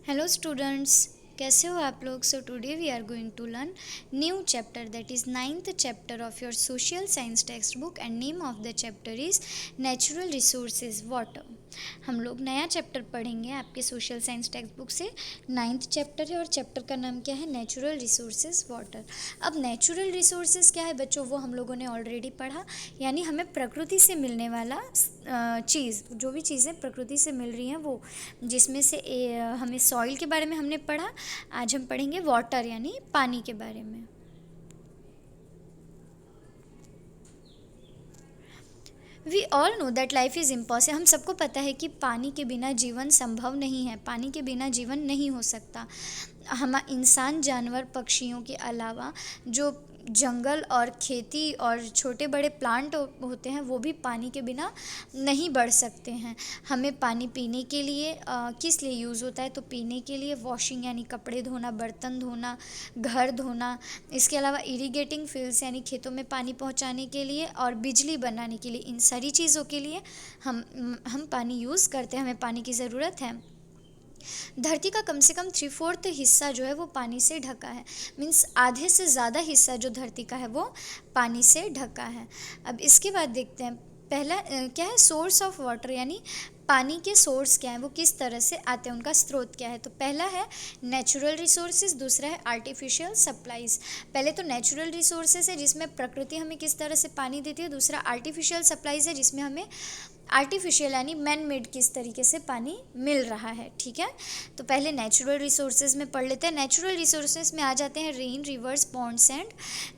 Hello students, कैसे हो आप लोग। So today we are going to learn new chapter that is ninth chapter of your social science text book and name of the chapter is natural resources water. हम लोग नया chapter पढ़ेंगे आपके social science text book से। Ninth chapter है और chapter का नाम क्या है, नेचुरल रिसोर्सेज वाटर। अब नेचुरल रिसोर्सेज क्या है बच्चों, वो हम लोगों ने ऑलरेडी पढ़ा। यानी हमें प्रकृति से मिलने वाला चीज़, जो भी चीज़ें प्रकृति से मिल रही हैं वो, जिसमें से हमें सॉइल के बारे में हमने पढ़ा। आज हम पढ़ेंगे वाटर यानी पानी के बारे में। We all know that life is impossible. हम सबको पता है कि पानी के बिना जीवन संभव नहीं है, पानी के बिना जीवन नहीं हो सकता। हम इंसान, जानवर, पक्षियों के अलावा जो जंगल और खेती और छोटे बड़े प्लांट होते हैं वो भी पानी के बिना नहीं बढ़ सकते हैं। हमें पानी पीने के लिए किस लिए यूज़ होता है, तो पीने के लिए, वॉशिंग यानी कपड़े धोना, बर्तन धोना, घर धोना, इसके अलावा इरिगेटिंग फील्ड्स यानी खेतों में पानी पहुंचाने के लिए, और बिजली बनाने के लिए, इन सारी चीज़ों के लिए हम पानी यूज़ करते हैं, हमें पानी की ज़रूरत है। धरती का कम से कम 3/4 हिस्सा जो है वो पानी से ढका है। मीन्स आधे से ज़्यादा हिस्सा जो धरती का है वो पानी से ढका है। अब इसके बाद देखते हैं पहला क्या है, सोर्स ऑफ वाटर, यानी पानी के सोर्स क्या है, वो किस तरह से आते हैं, उनका स्रोत क्या है। तो पहला है नेचुरल रिसोर्सेज, दूसरा है आर्टिफिशियल सप्लाईज। पहले तो नेचुरल रिसोर्सेज है जिसमें प्रकृति हमें किस तरह से पानी देती है, दूसरा आर्टिफिशियल सप्लाईज है जिसमें हमें आर्टिफिशियल यानी मैन मेड किस तरीके से पानी मिल रहा है। ठीक है, तो पहले नेचुरल रिसोर्सेज में पढ़ लेते हैं। नेचुरल रिसोर्सेज में आ जाते हैं rain, rivers, ponds and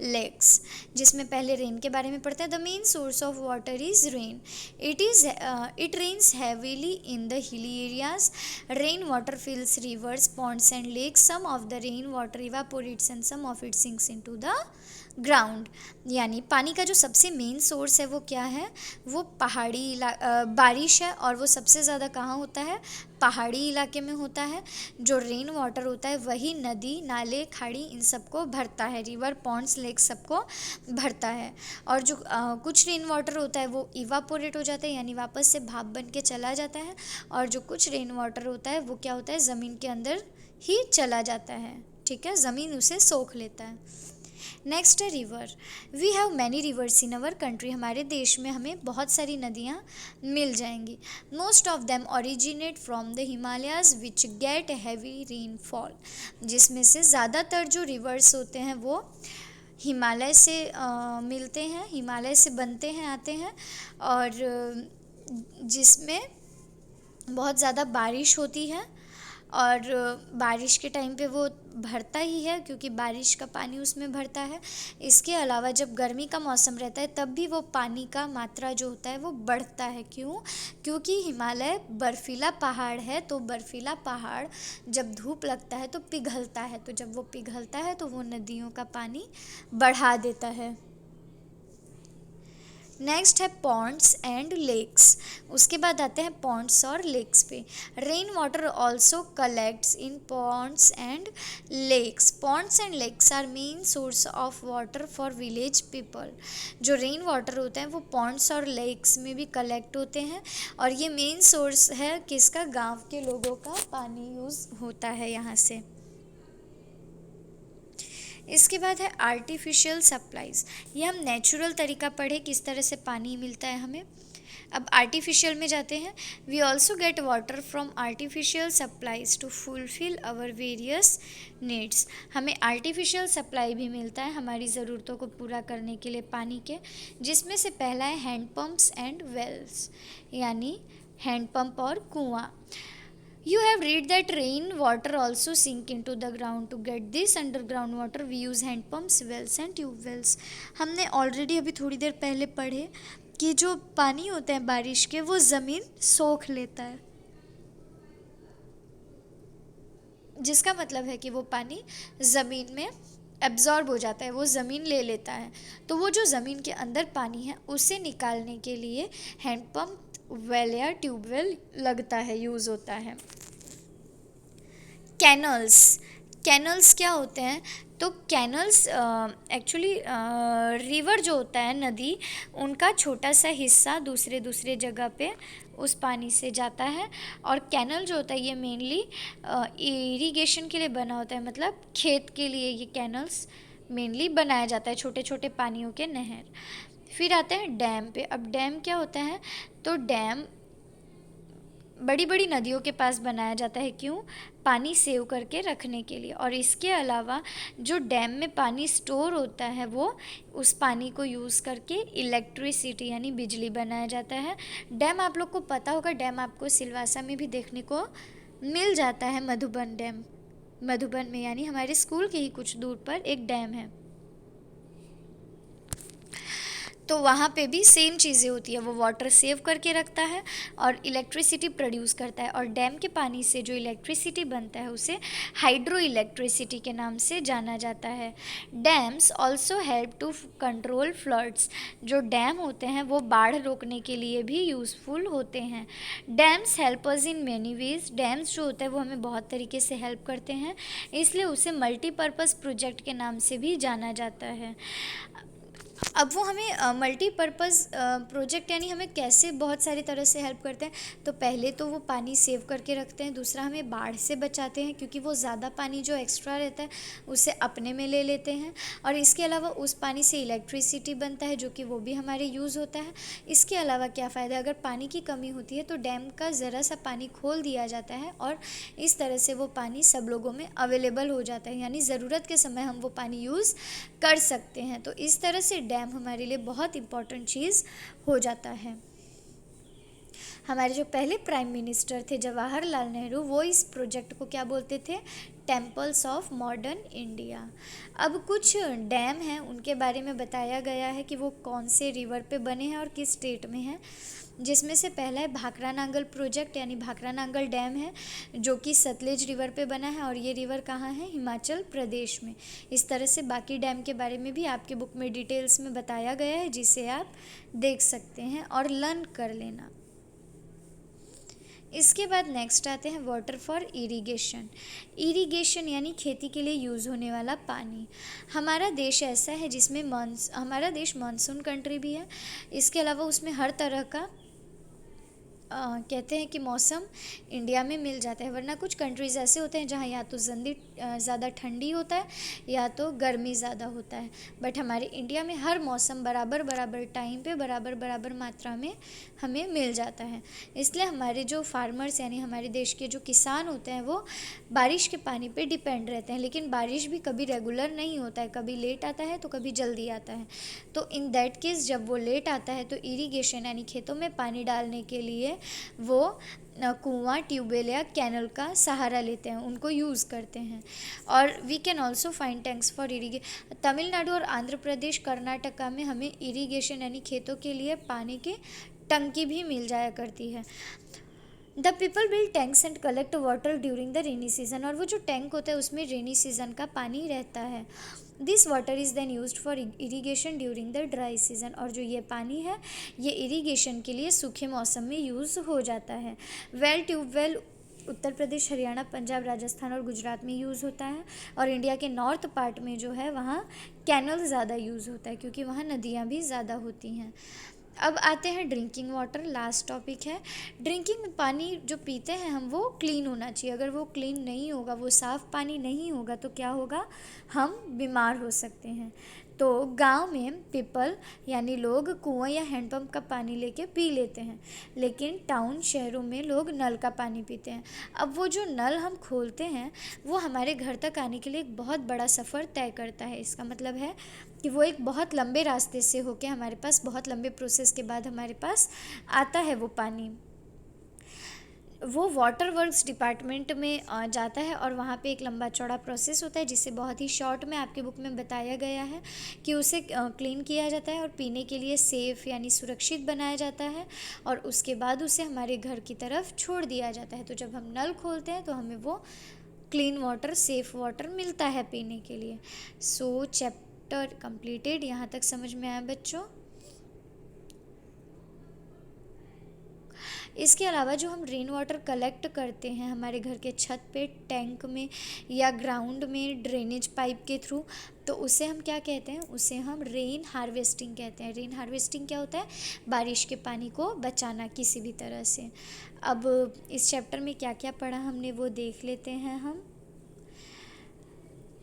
lakes, जिसमें पहले रेन के बारे में पढ़ते हैं। The main source of water is rain. It rains heavily in the hilly areas. Rain water fills rivers, ponds and lakes. Some of the rain water evaporates and some of it sinks into the ground. यानी पानी का जो सबसे main source है वो क्या है, वो बारिश है, और वो सबसे ज़्यादा कहाँ होता है, पहाड़ी इलाके में होता है। जो रेन वाटर होता है वही नदी, नाले, खाड़ी इन सबको भरता है, रिवर, पॉन्ड्स, लेक सबको भरता है। और जो कुछ रेन वाटर होता है वो इवापोरेट हो जाता है, यानी वापस से भाप बन के चला जाता है। और जो कुछ रेन वाटर होता है वो क्या होता है, ज़मीन के अंदर ही चला जाता है। ठीक है, ज़मीन उसे सोख लेता है। नेक्स्ट है river. We have many rivers in our country. हमारे देश में हमें बहुत सारी नदियाँ मिल जाएंगी। Most of them originate from the Himalayas which get heavy rainfall. जिसमें से ज़्यादातर जो रिवर्स होते हैं वो हिमालय से मिलते हैं, हिमालय से बनते हैं, आते हैं, और जिसमें बहुत ज़्यादा बारिश होती है। और बारिश के टाइम पे वो भरता ही है क्योंकि बारिश का पानी उसमें भरता है। इसके अलावा जब गर्मी का मौसम रहता है तब भी वो पानी का मात्रा जो होता है वो बढ़ता है। क्यों? क्योंकि हिमालय बर्फीला पहाड़ है, तो बर्फीला पहाड़ जब धूप लगता है तो पिघलता है, तो जब वो पिघलता है तो वो नदियों का पानी बढ़ा देता है। नेक्स्ट है पॉन्ड्स एंड लेक्स। उसके बाद आते हैं पॉन्ड्स और लेक्स पे। Rain water also collects in ponds and lakes. Ponds and lakes are main source of water for village people. जो रेन वाटर होता है वो पॉन्ड्स और लेक्स में भी कलेक्ट होते हैं, और ये मेन सोर्स है किसका, गांव के लोगों का पानी यूज़ होता है यहाँ से। इसके बाद है आर्टिफिशियल सप्लाईज। ये हम नेचुरल तरीका पढ़े किस तरह से पानी मिलता है हमें। अब आर्टिफिशियल में जाते हैं। We also get water from artificial supplies to fulfil our various needs. हमें आर्टिफिशियल सप्लाई भी मिलता है हमारी ज़रूरतों को पूरा करने के लिए पानी के, जिसमें से पहला है हैंड पम्प्स एंड वेल्स, यानी हैंड पंप और कुआँ। You have read that rain water also sink into the ground. To get this underground water, we use hand pumps, wells and tube wells. हमने ऑलरेडी अभी थोड़ी देर पहले पढ़े कि जो पानी होते हैं बारिश के वो ज़मीन सोख लेता है, जिसका मतलब है कि वो पानी ज़मीन में एब्जॉर्ब हो जाता है, वो ज़मीन ले लेता है। तो वो जो ज़मीन के अंदर पानी है उसे निकालने के लिए हैंड पंप, वेल या ट्यूबवेल लगता है, यूज़ होता है। कैनल्स। कैनल्स क्या होते हैं, तो कैनल्स एक्चुअली रिवर जो होता है, नदी, उनका छोटा सा हिस्सा दूसरे जगह पे उस पानी से जाता है। और कैनल जो होता है ये मेनली इरिगेशन के लिए बना होता है, मतलब खेत के लिए ये कैनल्स मेनली बनाया जाता है, छोटे छोटे पानियों के नहर। फिर आते हैं डैम पे। अब डैम क्या होता है, तो डैम बड़ी बड़ी नदियों के पास बनाया जाता है। क्यों? पानी सेव करके रखने के लिए। और इसके अलावा जो डैम में पानी स्टोर होता है वो उस पानी को यूज़ करके इलेक्ट्रिसिटी यानी बिजली बनाया जाता है। डैम आप लोग को पता होगा, डैम आपको सिलवासा में भी देखने को मिल जाता है, मधुबन डैम। मधुबन में यानी हमारे स्कूल के ही कुछ दूर पर एक डैम है, तो वहाँ पे भी सेम चीज़ें होती है, वो वाटर सेव करके रखता है और इलेक्ट्रिसिटी प्रोड्यूस करता है। और डैम के पानी से जो इलेक्ट्रिसिटी बनता है उसे हाइड्रो इलेक्ट्रिसिटी के नाम से जाना जाता है। Dams also help to control floods. जो डैम होते हैं वो बाढ़ रोकने के लिए भी यूज़फुल होते हैं। Dams help us in many ways. Dams जो होता है वो हमें बहुत तरीके से हेल्प करते हैं, इसलिए उसे मल्टीपर्पज़ प्रोजेक्ट के नाम से भी जाना जाता है। अब वो हमें मल्टीपर्पज़ प्रोजेक्ट यानी हमें कैसे बहुत सारी तरह से हेल्प करते हैं, तो पहले तो वो पानी सेव करके रखते हैं, दूसरा हमें बाढ़ से बचाते हैं क्योंकि वो ज़्यादा पानी जो एक्स्ट्रा रहता है उसे अपने में ले लेते हैं। और इसके अलावा उस पानी से इलेक्ट्रिसिटी बनता है जो कि वो भी हमारे यूज़ होता है। इसके अलावा क्या फ़ायदा है, अगर पानी की कमी होती है तो डैम का ज़रा सा पानी खोल दिया जाता है और इस तरह से वो पानी सब लोगों में अवेलेबल हो जाता है, यानी ज़रूरत के समय हम वो पानी यूज़ कर सकते हैं। तो इस तरह से डैम हमारे लिए बहुत इम्पॉर्टेंट चीज़ हो जाता है। हमारे जो पहले प्राइम मिनिस्टर थे जवाहरलाल नेहरू, वो इस प्रोजेक्ट को क्या बोलते थे, टेम्पल्स ऑफ मॉडर्न इंडिया। अब कुछ डैम हैं उनके बारे में बताया गया है कि वो कौन से रिवर पे बने हैं और किस स्टेट में हैं, जिसमें से पहला है भाखरा नांगल प्रोजेक्ट, यानी भाखरा नांगल डैम है जो कि सतलेज रिवर पे बना है और ये रिवर कहाँ है, हिमाचल प्रदेश में। इस तरह से बाकी डैम के बारे में भी आपके बुक में डिटेल्स में बताया गया है, जिसे आप देख सकते हैं और लर्न कर लेना। इसके बाद नेक्स्ट आते हैं वाटर फॉर इरिगेशन। इरिगेशन यानी खेती के लिए यूज़ होने वाला पानी। हमारा देश ऐसा है जिसमें हमारा देश मानसून कंट्री भी है, इसके अलावा उसमें हर तरह का कहते हैं कि मौसम इंडिया में मिल जाता है, वरना कुछ कंट्रीज़ ऐसे होते हैं जहाँ या तो ज़्यादा ठंडी होता है या तो गर्मी ज़्यादा होता है। बट हमारे इंडिया में हर मौसम बराबर बराबर टाइम पे बराबर बराबर मात्रा में हमें मिल जाता है। इसलिए हमारे जो फार्मर्स यानी हमारे देश के जो किसान होते हैं वो बारिश के पानी पे डिपेंड रहते हैं, लेकिन बारिश भी कभी रेगुलर नहीं होता है, कभी लेट आता है तो कभी जल्दी आता है। तो इन दैट केस जब वो लेट आता है तो इरिगेशन यानी खेतों में पानी डालने के लिए वो कुआं, ट्यूबवेल या कैनल का सहारा लेते हैं, उनको यूज़ करते हैं। और we can also find tanks for irrigation. Tamil Nadu और आंध्र प्रदेश, कर्नाटका में हमें इरीगेशन यानी खेतों के लिए पानी की टंकी भी मिल जाया करती है। The people build tanks and collect water during the rainy season. और वो जो टैंक होता है उसमें रेनी सीजन का पानी रहता है। This water is then used for irrigation during the dry season. और जो ये पानी है ये इरीगेशन के लिए सूखे मौसम में यूज़ हो जाता है। वेल ट्यूबवेल उत्तर प्रदेश, हरियाणा, पंजाब, राजस्थान और गुजरात में यूज़ होता है। और इंडिया के नॉर्थ पार्ट में जो है वहाँ कैनल ज़्यादा यूज़ होता है क्योंकि वहाँ नदियाँ भी ज़्यादा होती हैं। अब आते हैं ड्रिंकिंग वाटर, लास्ट टॉपिक है। ड्रिंकिंग पानी जो पीते हैं हम वो क्लीन होना चाहिए। अगर वो क्लीन नहीं होगा, वो साफ़ पानी नहीं होगा तो क्या होगा, हम बीमार हो सकते हैं। तो गांव में पीपल यानी लोग कुआं या हैंडपंप का पानी लेके पी लेते हैं, लेकिन टाउन शहरों में लोग नल का पानी पीते हैं। अब वो जो नल हम खोलते हैं वो हमारे घर तक आने के लिए एक बहुत बड़ा सफ़र तय करता है। इसका मतलब है कि वो एक बहुत लंबे रास्ते से होके हमारे पास, बहुत लंबे प्रोसेस के बाद हमारे पास आता है वो पानी। वो वाटर वर्क्स डिपार्टमेंट में जाता है और वहाँ पे एक लंबा चौड़ा प्रोसेस होता है जिसे बहुत ही शॉर्ट में आपके बुक में बताया गया है कि उसे क्लीन किया जाता है और पीने के लिए सेफ़ यानी सुरक्षित बनाया जाता है और उसके बाद उसे हमारे घर की तरफ छोड़ दिया जाता है। तो जब हम नल खोलते हैं तो हमें वो क्लीन वाटर, सेफ़ वाटर मिलता है पीने के लिए। सो चैप्टर कंप्लीटेड। यहाँ तक समझ में आया बच्चों? इसके अलावा जो हम रेन वाटर कलेक्ट करते हैं हमारे घर के छत पे, टैंक में या ग्राउंड में ड्रेनेज पाइप के थ्रू, तो उसे हम क्या कहते हैं, उसे हम रेन हार्वेस्टिंग कहते हैं। रेन हार्वेस्टिंग क्या होता है, बारिश के पानी को बचाना किसी भी तरह से। अब इस चैप्टर में क्या क्या पढ़ा हमने वो देख लेते हैं हम।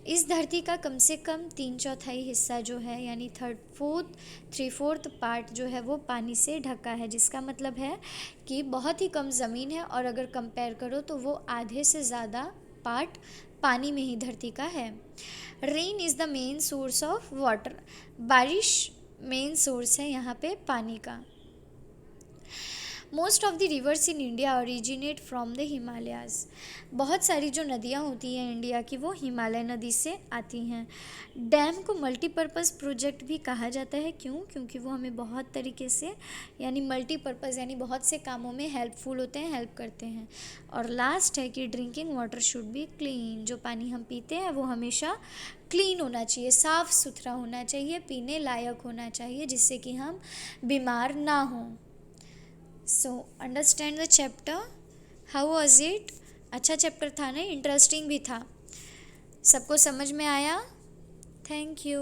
इस धरती का कम से कम 3/4 हिस्सा जो है यानी 3/4 पार्ट जो है वो पानी से ढका है, जिसका मतलब है कि बहुत ही कम ज़मीन है, और अगर कंपेयर करो तो वो आधे से ज़्यादा पार्ट पानी में ही धरती का है। Rain is the main source of water, बारिश मेन सोर्स है यहाँ पे पानी का। Most of the reverse in India originate from the Himalayas, बहुत सारी जो नदियाँ होती हैं इंडिया की वो हिमालय नदी से आती हैं। डैम को मल्टीपर्पज़ प्रोजेक्ट भी कहा जाता है, क्यों, क्योंकि वो हमें बहुत तरीके से यानी मल्टीपर्पज़ यानी बहुत से कामों में हेल्पफुल होते हैं, हेल्प करते हैं। और लास्ट है कि drinking water should be clean, जो पानी हम पीते हैं वो हमेशा क्लीन होना चाहिए, साफ़ सुथरा होना चाहिए, पीने लायक होना चाहिए, जिससे कि हम बीमार ना हों। So understand the chapter, how was it? अच्छा चैप्टर था ना, इंटरेस्टिंग भी था, सबको समझ में आया? Thank you.